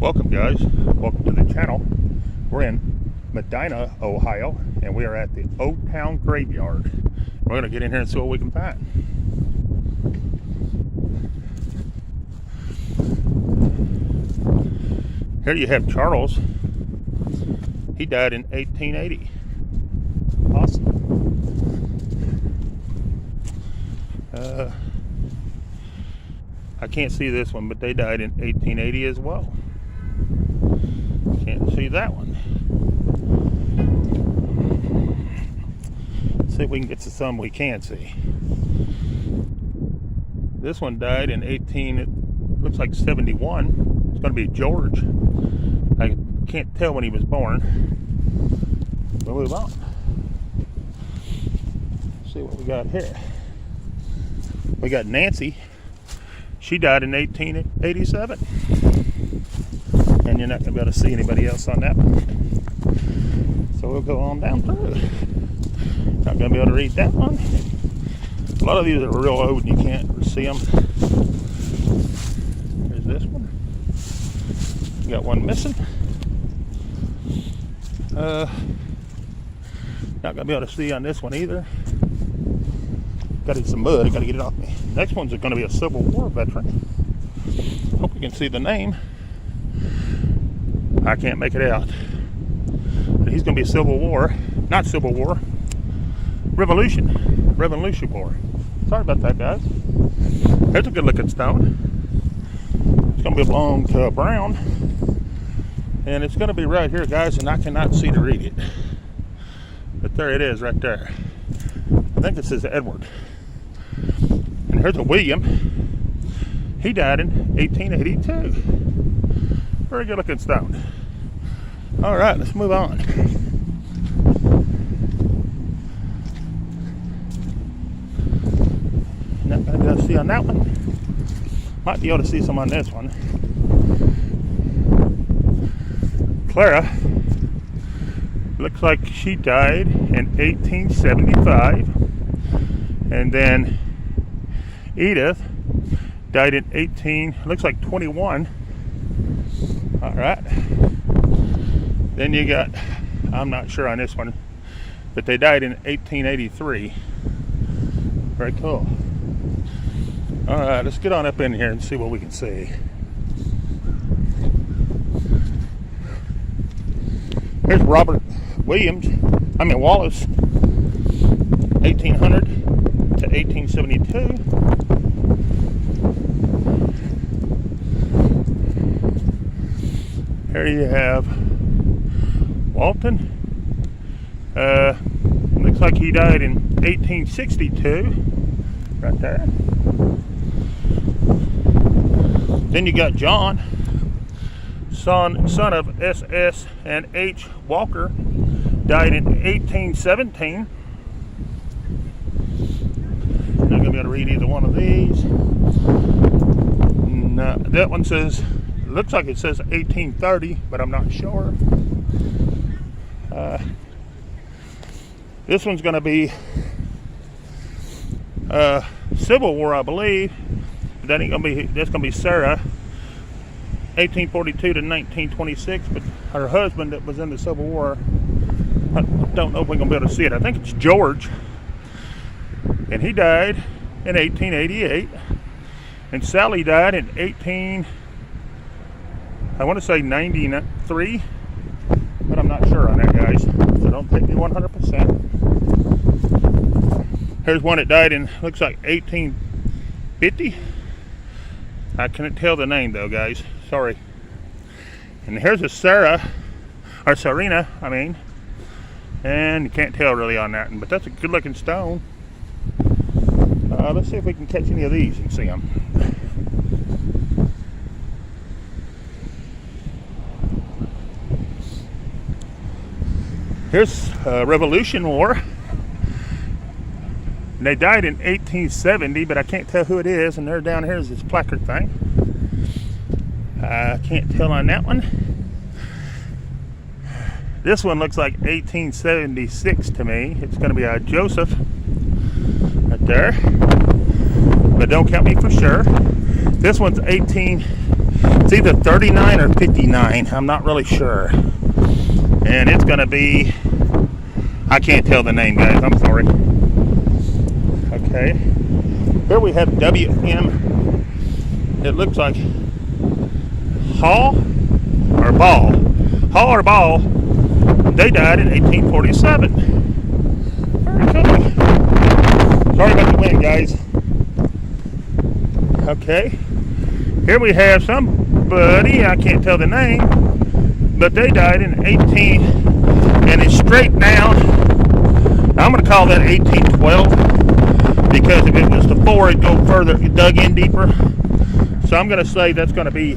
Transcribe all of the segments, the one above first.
Welcome guys, welcome to the channel. We're in Medina, Ohio, and we are at the Oldtown graveyard. We're going to get in here and see what we can find. Here you have Charles. He died in 1880. Awesome. I can't see this one, but they died in 1880 as well. Can't see that one. Let's see if we can get to some we can see. This one died in it looks like 71. It's going to be George. I can't tell when he was born. We'll move on. Let's see what we got here. We got Nancy. She died in 1887. And you're not going to be able to see anybody else on that one. So we'll go on down through. Not going to be able to read that one. A lot of these are real old and you can't see them. Here's this one. We got one missing. Not going to be able to see on this one either. Got in some mud. I got to get it off me. Next one's going to be a Civil War veteran. Hope you can see the name. I can't make it out. But he's going to be Civil War. Not Civil War. Revolution War. Sorry about that, guys. There's a good looking stone. It's going to belong to Brown. And it's going to be right here, guys, and I cannot see to read it. But there it is right there. I think it says Edward. And here's a William. He died in 1882. Very good looking stone. All right, let's move on. Not going to be able to see on that one. Might be able to see some on this one. Clara. Looks like she died in 1875. And then Edith died in looks like 21. All right. Then you got, I'm not sure on this one, but they died in 1883. Very cool. All right, let's get on up in here and see what we can see. Here's Wallis, 1800 to 1872. Here you have Walton. Looks like he died in 1862. Right there. Then you got John, son of S.S. and H. Walker, died in 1817. Not going to be able to read either one of these. No, that one says, looks like it says 1830, but I'm not sure. This one's going to be Civil War, I believe. That ain't going to be. That's going to be Sarah, 1842 to 1926. But her husband that was in the Civil War, I don't know if we're going to be able to see it. I think it's George, and he died in 1888. And Sally died in 93, but I'm not sure on that, guys. So don't take me 100%. Here's one that died in, looks like 1850. I couldn't tell the name though, guys. Sorry. And here's a Serena, I mean. And you can't tell really on that one, but that's a good looking stone. Let's see if we can catch any of these and see them. Here's Revolution War. And they died in 1870, but I can't tell who it is. And there down here is this placard thing. I can't tell on that one. This one looks like 1876 to me. It's going to be a Joseph right there. But don't count me for sure. This one's 18 It's either 39 or 59. I'm not really sure. And it's going to be, I can't tell the name, guys. I'm sorry. Okay. Here we have WM. It looks like Hall or Ball. Hall or Ball. They died in 1847. Very cool. Sorry about the wind, guys. Okay. Here we have somebody, I can't tell the name, but they died in 18, and it's straight down. I'm going to call that 1812, because if it was to 4, it'd go further, it dug in deeper. So I'm going to say that's going to be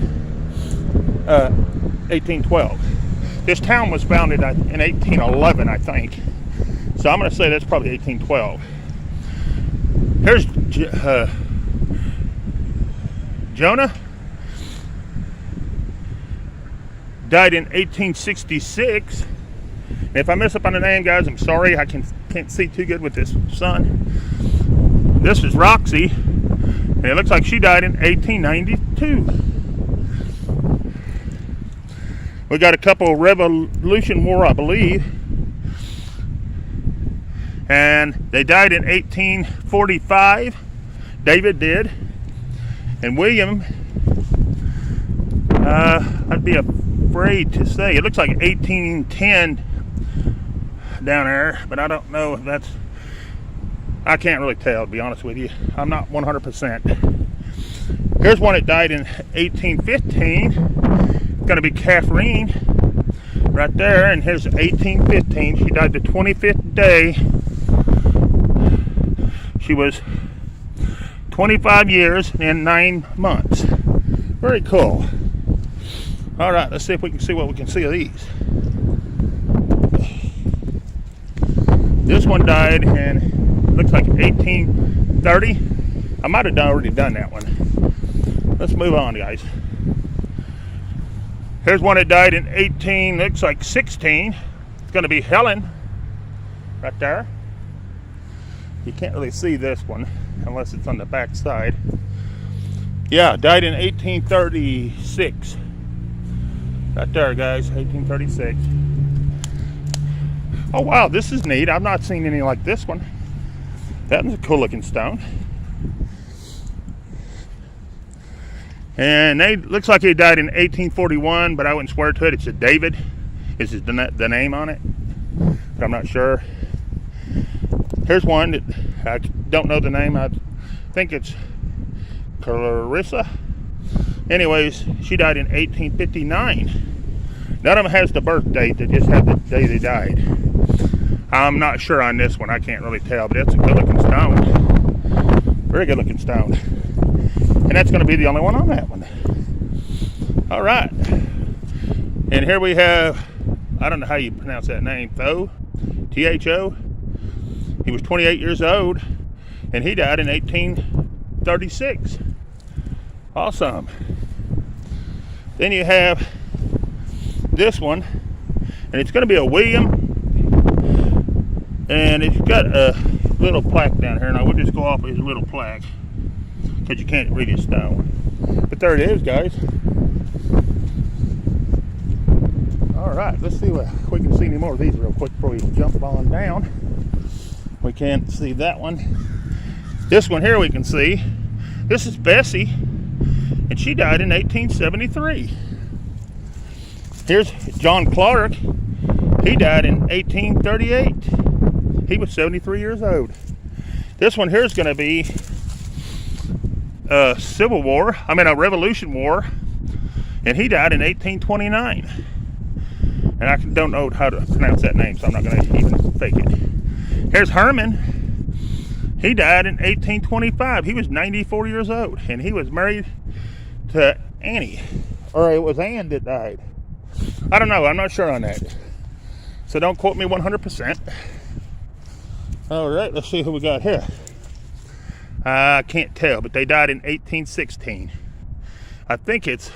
1812. This town was founded in 1811, I think. So I'm going to say that's probably 1812. Here's Jonah. Died in 1866. And if I mess up on the name, guys, I'm sorry. I can't see too good with this sun. This is Roxy, and it looks like she died in 1892. We got a couple of Revolution War, I believe, and they died in 1845. David did, and William, I'd be afraid to say, it looks like 1810 down there, but I don't know if that's, I can't really tell, to be honest with you. I'm not 100%. Here's one that died in 1815. It's going to be Catherine right there, and here's 1815. She died the 25th day. She was 25 years and 9 months. Very cool. All right, let's see if we can see what we can see of these. This one died in, looks like 1830. I might have already done that one. Let's move on, guys. Here's one that died in 18, looks like 16. It's going to be Helen, right there. You can't really see this one unless it's on the back side. Yeah, died in 1836. Right there, guys, 1836. Oh wow, this is neat. I've not seen any like this one. That was a cool looking stone. And they looks like he died in 1841, but I wouldn't swear to it. It's a David. This is the name on it, but I'm not sure. Here's one that I don't know the name. I think it's Clarissa. Anyways, she died in 1859. None of them has the birth date. They just have the day they died. I'm not sure on this one. I can't really tell, but it's a good looking stone. Very good looking stone. And that's going to be the only one on that one. All right. And here we have, I don't know how you pronounce that name, Tho, T-H-O. He was 28 years old, and he died in 1836. Awesome. Then you have this one, and it's going to be a William, and it's got a little plaque down here, and I will just go off his little plaque because you can't read his stone. But there it is, guys. All right, let's see if we can see any more of these real quick before we jump on down. We can't see that one. This one here we can see. This is Betsey, and she died in 1873. Here's John Clark. He died in 1838. He was 73 years old. This one here is going to be a Revolution War, and he died in 1829. And I don't know how to pronounce that name, so I'm not going to even fake it. Here's Herman. He died in 1825. He was 94 years old, and he was married to Annie, or it was Ann that died. I don't know. I'm not sure on that. So don't quote me 100%. All right, let's see who we got here. I can't tell, but they died in 1816. I think it's,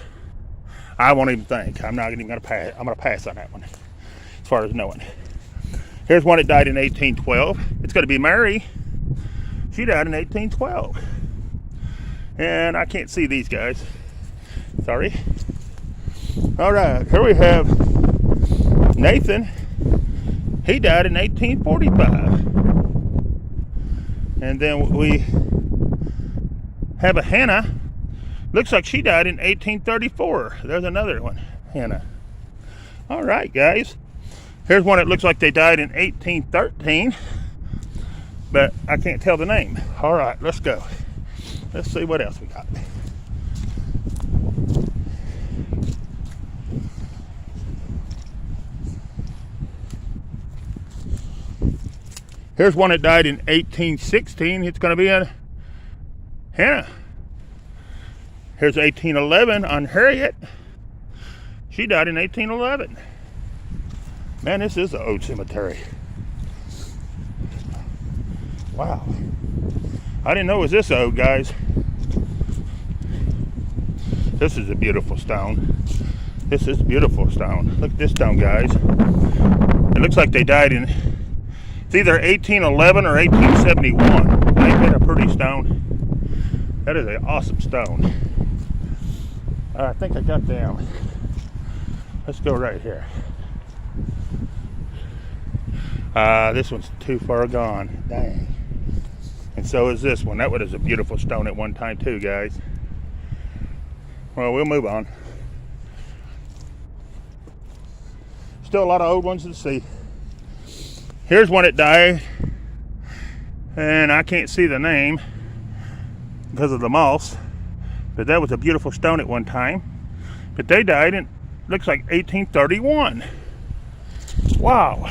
I won't even think. I'm not even going to pass. I'm going to pass on that one as far as knowing. Here's one that died in 1812. It's going to be Mary. She died in 1812. And I can't see these guys. Sorry. All right, here we have Nathan. He died in 1845. And then we have a Hannah. Looks like she died in 1834. There's another one, Hannah. All right, guys. Here's one that looks like they died in 1813, but I can't tell the name. All right, let's go. Let's see what else we got. Here's one that died in 1816. It's going to be a Hannah. Here's 1811 on Harriet. She died in 1811. Man, this is an old cemetery. Wow. I didn't know it was this old, guys. This is a beautiful stone. This is beautiful stone. Look at this stone, guys. It looks like they died in, it's either 1811 or 1871. Ain't that a pretty stone? That is an awesome stone. I think I got them. Let's go right here. This one's too far gone. Dang. And so is this one. That one is a beautiful stone at one time too, guys. Well, we'll move on. Still a lot of old ones to see. Here's one that died, and I can't see the name because of the moss, but that was a beautiful stone at one time. But they died in, looks like 1831. Wow.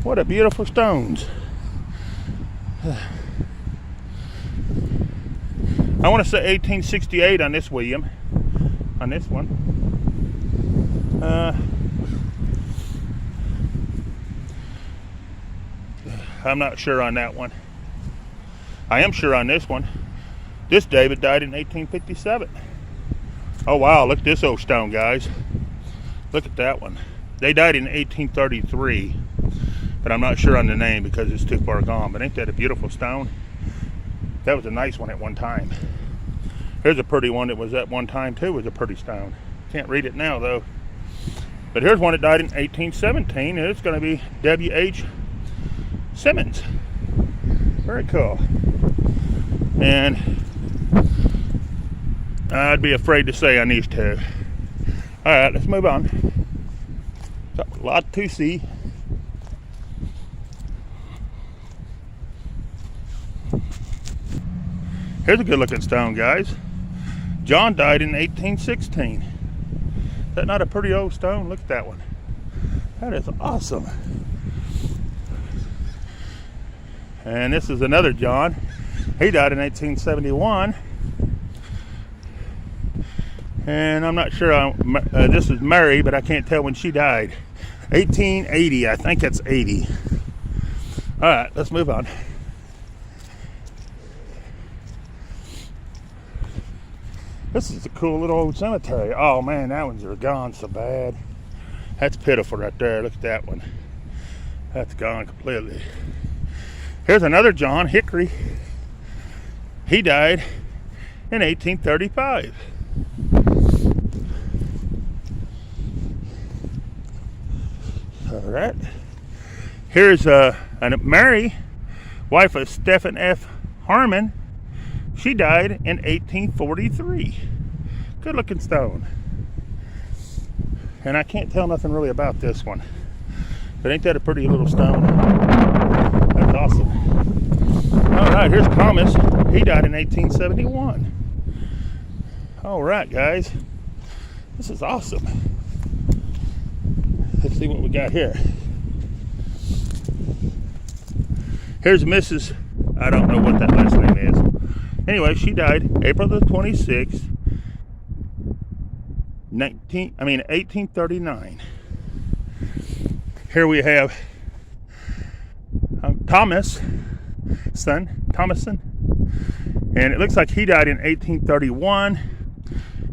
What a beautiful stones. I want to say 1868 on this William. On this one. I'm not sure on that one. I am sure on this one. This David died in 1857. Oh wow, look at this old stone, guys. Look at that one. They died in 1833, but I'm not sure on the name because it's too far gone. But ain't that a beautiful stone? That was a nice one at one time. Here's a pretty one that was at one time too, was a pretty stone. Can't read it now though. But here's one that died in 1817, and it's going to be W.H. Simmons. Very cool. And I'd be afraid to say on these two. All right, let's move on. Got a lot to see. Here's a good looking stone, guys. John died in 1816. Is that not a pretty old stone? Look at that one. That is awesome. And this is another John. He died in 1871. And I'm not sure, this is Mary, but I can't tell when she died. 1880, I think that's 80. All right, let's move on. This is a cool little old cemetery. Oh man, that one's gone so bad. That's pitiful right there. Look at that one. That's gone completely. Here's another John, Hickory. He died in 1835. All right. Here's Mary, wife of Stephen F. Harmon. She died in 1843. Good looking stone. And I can't tell nothing really about this one. But ain't that a pretty little stone? That's awesome. All right, here's Thomas. He died in 1871. All right, guys. This is awesome. Let's see what we got here. Here's Mrs. I don't know what that last name is. Anyway, she died April the 26th, 1839. Here we have Thomason, and it looks like he died in 1831,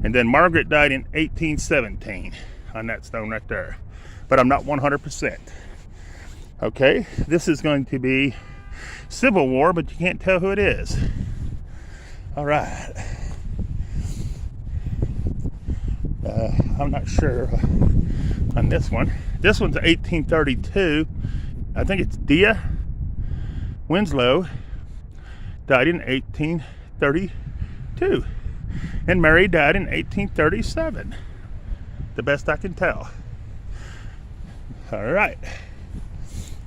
and then Margaret died in 1817 on that stone right there. But I'm not 100%. Okay, this is going to be Civil War, but you can't tell who it is. All right. I'm not sure on this one. This one's 1832. I think it's Dia Winslow, died in 1832. And Mary died in 1837. The best I can tell. All right.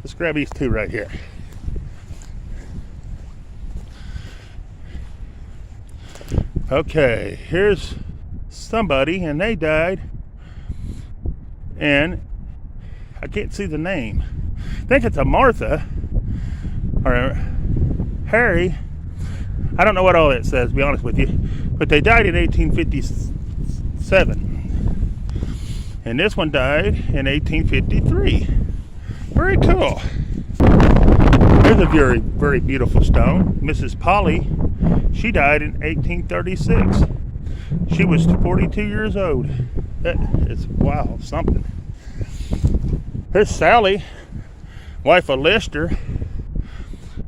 Let's grab these two right here. Okay, here's somebody, and they died, and I can't see the name. I think it's a Martha or Harry. I don't know what all that says, to be honest with you, but they died in 1857, and this one died in 1853. Very cool. Here's a very, very beautiful stone. Mrs. Polly, she died in 1836. She was 42 years old. That is, wow, something. Here's Sally, wife of Lester,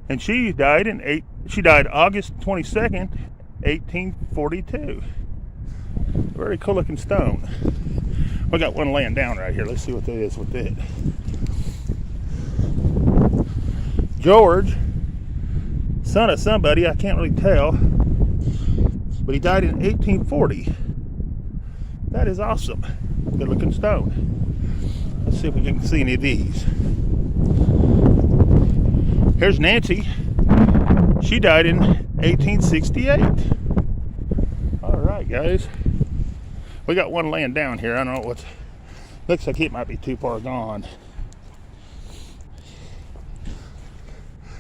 and she died August 22nd, 1842. Very cool looking stone. We got one laying down right here. Let's see what that is with it. George, son of somebody, I can't really tell, but he died in 1840. That is awesome. Good looking stone. Let's see if we can see any of these. Here's Nancy. She died in 1868. All right, guys. We got one laying down here. I don't know what's. Looks like it might be too far gone.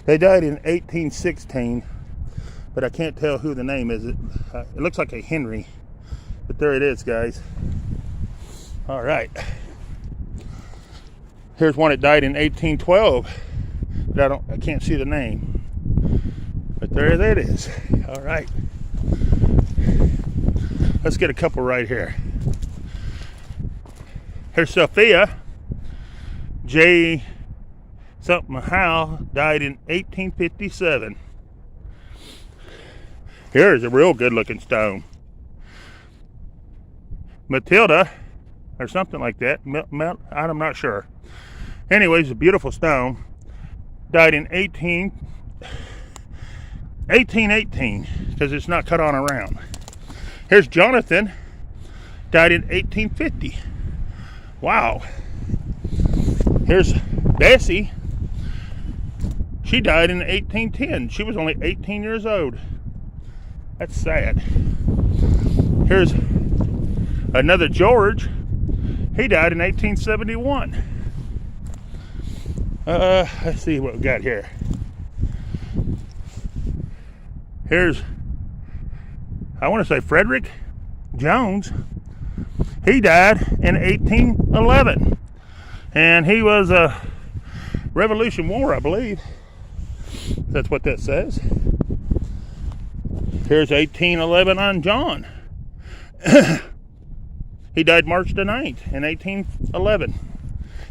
They died in 1816, but I can't tell who the name is. It looks like a Henry, but there it is, guys. All right. Here's one that died in 1812, but I can't see the name. But there that is. All right. Let's get a couple right here. Here's Sophia J. something Howe, died in 1857. Here's a real good looking stone. Matilda, or something like that. I'm not sure. Anyways, a beautiful stone. Died in 1818, because it's not cut on around. Here's Jonathan, died in 1850. Wow. Here's Bessie. She died in 1810. She was only 18 years old. That's sad. Here's another George. He died in 1871. Let's see what we got here. Here's, I want to say Frederick Jones. He died in 1811. And he was a Revolution War, I believe. That's what that says. Here's 1811 on John. He died March the 9th in 1811.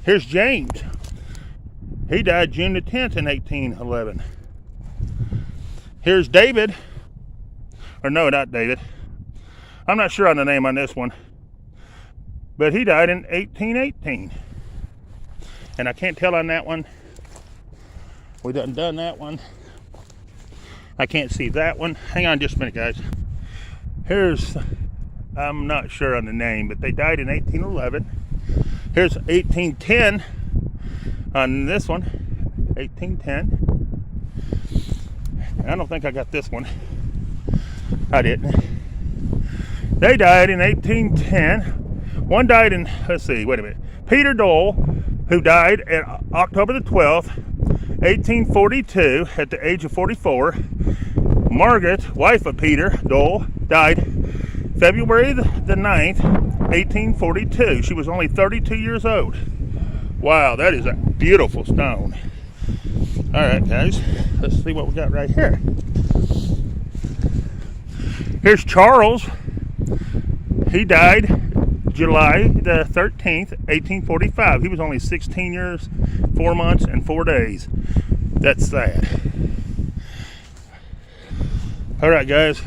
Here's James. He died June the 10th in 1811. Here's David. Or no, not David. I'm not sure on the name on this one. But he died in 1818. And I can't tell on that one. We done that one. I can't see that one. Hang on just a minute, guys. Here's, I'm not sure on the name, but they died in 1811. Here's 1810 on this one. 1810. And I don't think I got this one. I didn't. They died in 1810. One died in, let's see, wait a minute. Peter Dole, who died on October the 12th, 1842, at the age of 44. Margaret, wife of Peter Dole, died February the 9th, 1842. She was only 32 years old. Wow, that is a beautiful stone. All right, guys, let's see what we got right here. Here's Charles. He died July the 13th, 1845. He was only 16 years, 4 months, and 4 days. That's sad. All right, guys.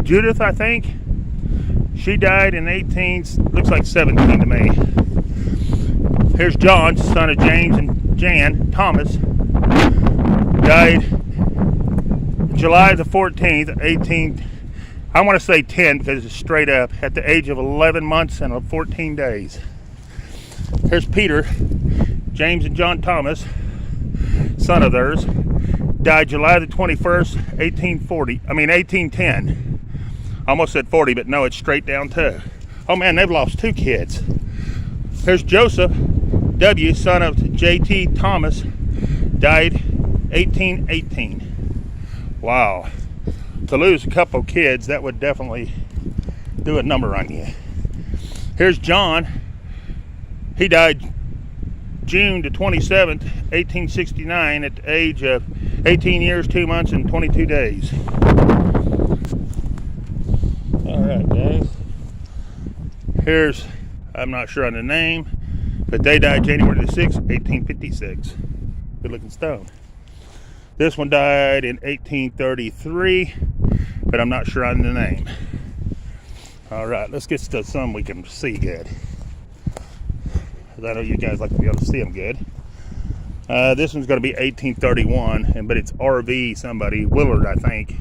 Judith, I think. She died in 17 to me. Here's John, son of James and Jan Thomas. Died July the 14th, I want to say 10 because it's straight up, at the age of 11 months and 14 days. Here's Peter, James and John Thomas, son of theirs. Died July the 21st, 1810. Almost said 40, but no, it's straight down too. Oh man, they've lost 2 kids. Here's Joseph W., son of J.T. Thomas, died 1818. Wow. To lose a couple kids, that would definitely do a number on you. Here's John. He died June the 27th, 1869 at the age of 18 years, 2 months, and 22 days. All right, guys. Here's, I'm not sure on the name, but they died January the 6th, 1856. Good looking stone. This one died in 1833, but I'm not sure on the name. All right, let's get to some we can see good. I know you guys like to be able to see them good. This one's going to be 1831, but it's RV somebody, Willard, I think.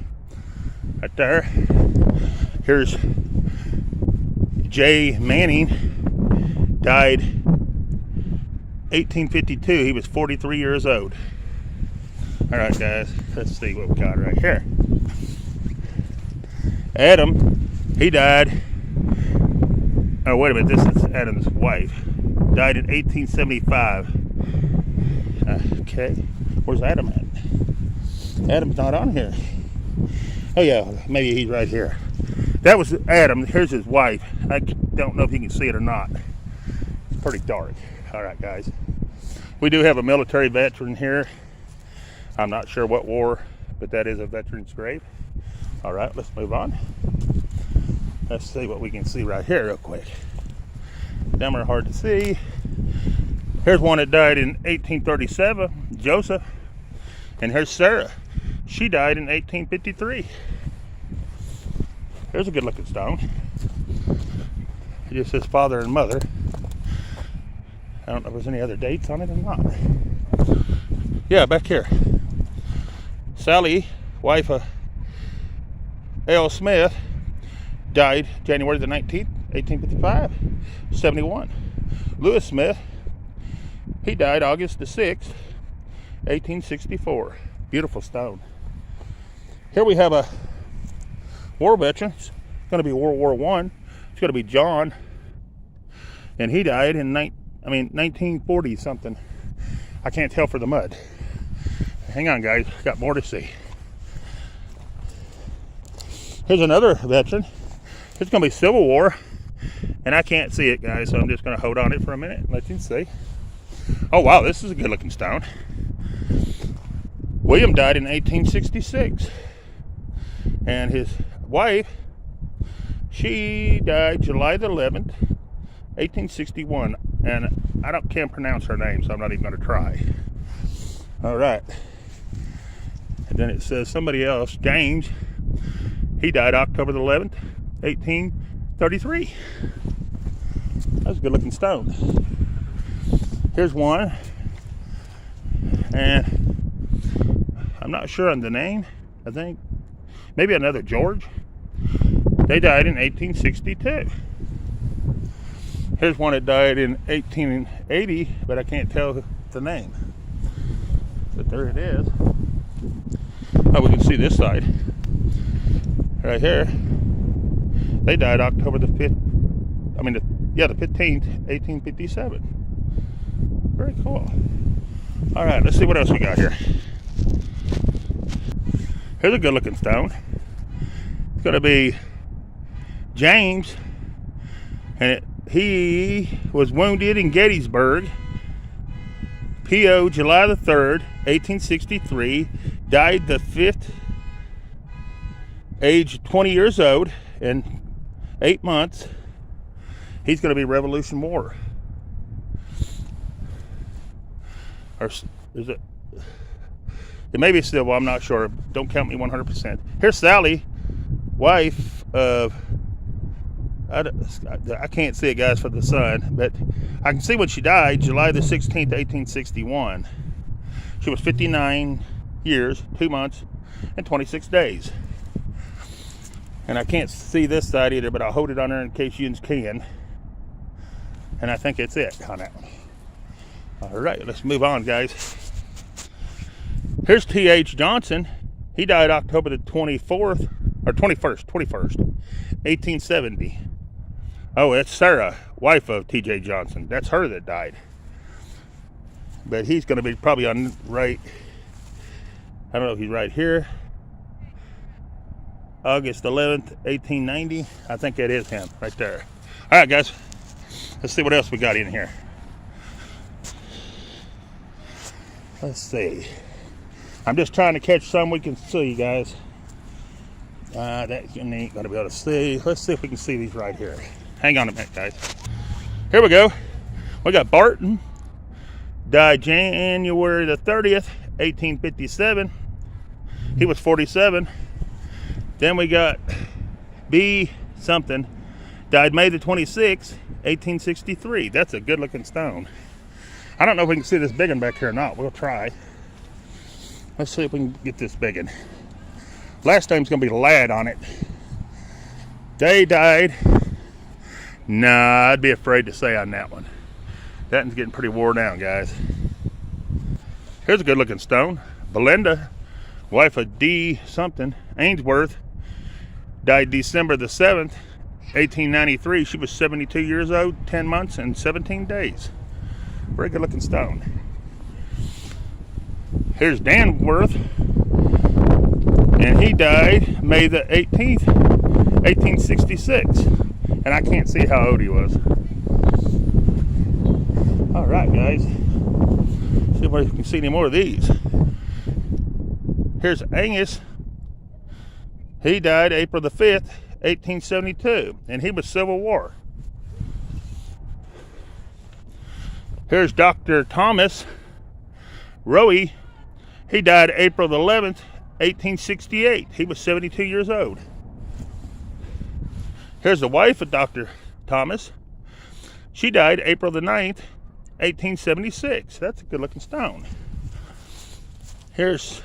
Right there. Here's J. Manning, died 1852. He was 43 years old. All right, guys, let's see what we got right here. Adam, he died. Oh, wait a minute, this is Adam's wife. Died in 1875. Okay, where's Adam at? Adam's not on here. Oh yeah, maybe he's right here. That was Adam. Here's his wife. I don't know if you can see it or not. It's pretty dark. All right, guys. We do have a military veteran here. I'm not sure what war, but that is a veteran's grave. All right, let's move on. Let's see what we can see right here real quick. Them are hard to see. Here's one that died in 1837, Joseph. And here's Sarah. She died in 1853. There's a good looking stone. It just says father and mother. I don't know if there's any other dates on it or not. Yeah, back here. Sally, wife of L. Smith, died January the 19th, 1855, 71. Lewis Smith, he died August the 6th, 1864. Beautiful stone. Here we have a war veteran. It's going to be World War I. It's going to be John. And he died in 1940 something. I can't tell for the mud. Hang on, guys. Got more to see. Here's another veteran. It's going to be Civil War. And I can't see it, guys, so I'm just going to hold on it for a minute and let you see. Oh, wow, this is a good looking stone. William died in 1866. And his wife, she died July the 11th, 1861. And can't pronounce her name, so I'm not even going to try. All right. And then it says somebody else, James, he died October the 11th, 1833. That's a good looking stone. Here's one. And I'm not sure on the name. I think maybe another George. They died in 1862. Here's one that died in 1880, but I can't tell the name. But there it is. Oh, we can see this side. Right here. They died October the 5th. The 15th, 1857. Very cool. All right, let's see what else we got here. Here's a good looking stone. It's going to be James, and he was wounded in Gettysburg. P.O. July the 3rd, 1863. Died the 5th, age 20 years old, and 8 months. He's going to be Revolution War. Or is it? It may be Civil, I'm not sure. Don't count me 100%. Here's Sally, wife of I can't see it, guys, for the sun, but I can see when she died, July the 16th, 1861. She was 59 years, 2 months, and 26 days. And I can't see this side either, but I'll hold it on there in case you can. And I think it's it on that one. All right, let's move on, guys. Here's T.H. Johnson. He died October the 21st, 1870. Oh, it's Sarah, wife of T.J. Johnson. That's her that died. But he's going to be probably on right, I don't know if he's right here. August 11th, 1890. I think that is him right there. All right, guys. Let's see what else we got in here. Let's see. I'm just trying to catch some we can see, guys. That you ain't going to be able to see. Let's see if we can see these right here. Hang on a minute, guys. Here we go. We got Barton. Died January the 30th, 1857. He was 47. Then we got B something. Died May the 26th, 1863. That's a good looking stone. I don't know if we can see this big one back here or not. We'll try. Let's see if we can get this big one. Last name's going to be Ladd on it. Day died. Nah, I'd be afraid to say on that one. That one's getting pretty wore down, guys. Here's a good looking stone. Belinda, wife of D something, Ainsworth, died December the 7th, 1893. She was 72 years old, 10 months, and 17 days. Very good looking stone. Here's Danworth, and he died May the 18th, 1866. And I can't see how old he was. All right, guys. See if we can see any more of these. Here's Angus. He died April the 5th, 1872, and he was Civil War. Here's Dr. Thomas Rowe. He died April the 11th, 1868. He was 72 years old. Here's the wife of Dr. Thomas. She died April the 9th, 1876. That's a good looking stone. Here's,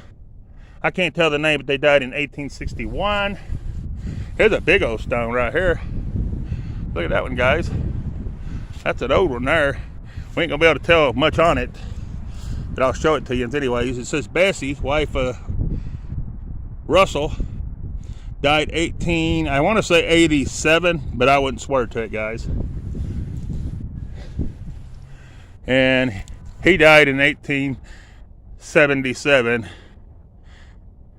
I can't tell the name, but they died in 1861. Here's a big old stone right here. Look at that one, guys. That's an old one there. We ain't gonna be able to tell much on it, but I'll show it to you anyways. It says Bessie, wife of Russell, died I want to say 87, but I wouldn't swear to it, guys. And he died in 1877.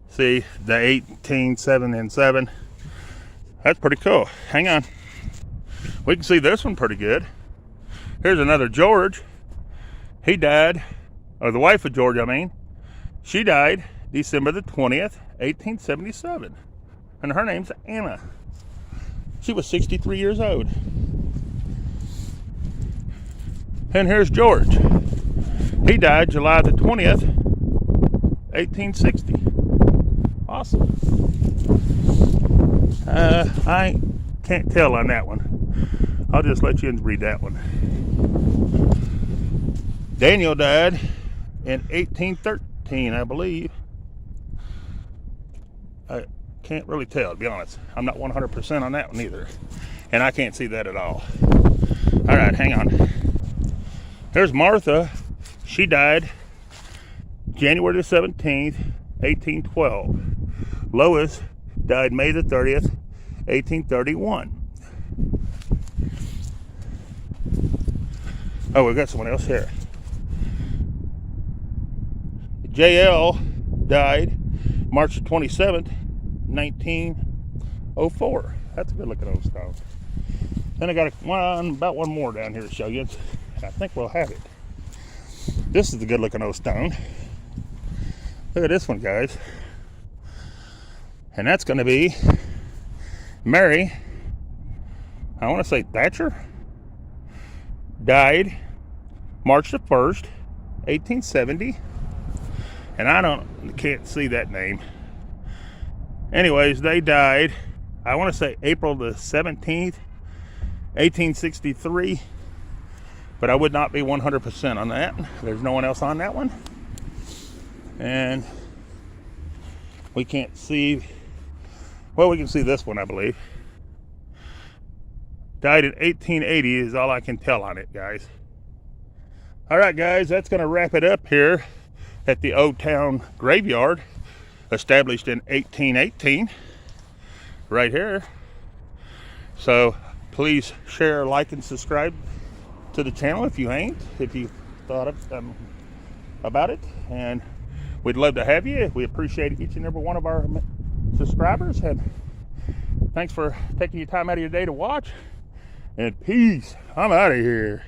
See, the 1877 and 7. That's pretty cool. Hang on. We can see this one pretty good. Here's another George. He died, or the wife of George, I mean. She died December the 20th, 1877. And her name's Anna. She was 63 years old. And here's George. He died July the 20th, 1860. Awesome. I can't tell on that one. I'll just let you read that one. Daniel died in 1813, I believe. I can't really tell, to be honest. I'm not 100% on that one either. And I can't see that at all. All right, hang on. There's Martha. She died January the 17th, 1812. Lois died May the 30th, 1831. Oh, we've got someone else here. JL died March 27th, 1904. That's a good looking old stone. Then I got about one more down here to show you. I think we'll have it. This is a good looking old stone. Look at this one, guys. And that's going to be Mary, I want to say Thatcher, died March the 1st, 1870. And I can't see that name. Anyways, they died, I want to say April the 17th, 1863, but I would not be 100% on that. There's no one else on that one. And we can't see, well, we can see this one, I believe. Died in 1880 is all I can tell on it, guys. All right, guys, that's going to wrap it up here at the Oldtown graveyard, established in 1818, right here. So please share, like, and subscribe to the channel if you ain't, if you thought about it. And we'd love to have you. We appreciate each and every one of our subscribers. And thanks for taking your time out of your day to watch. And peace. I'm out of here.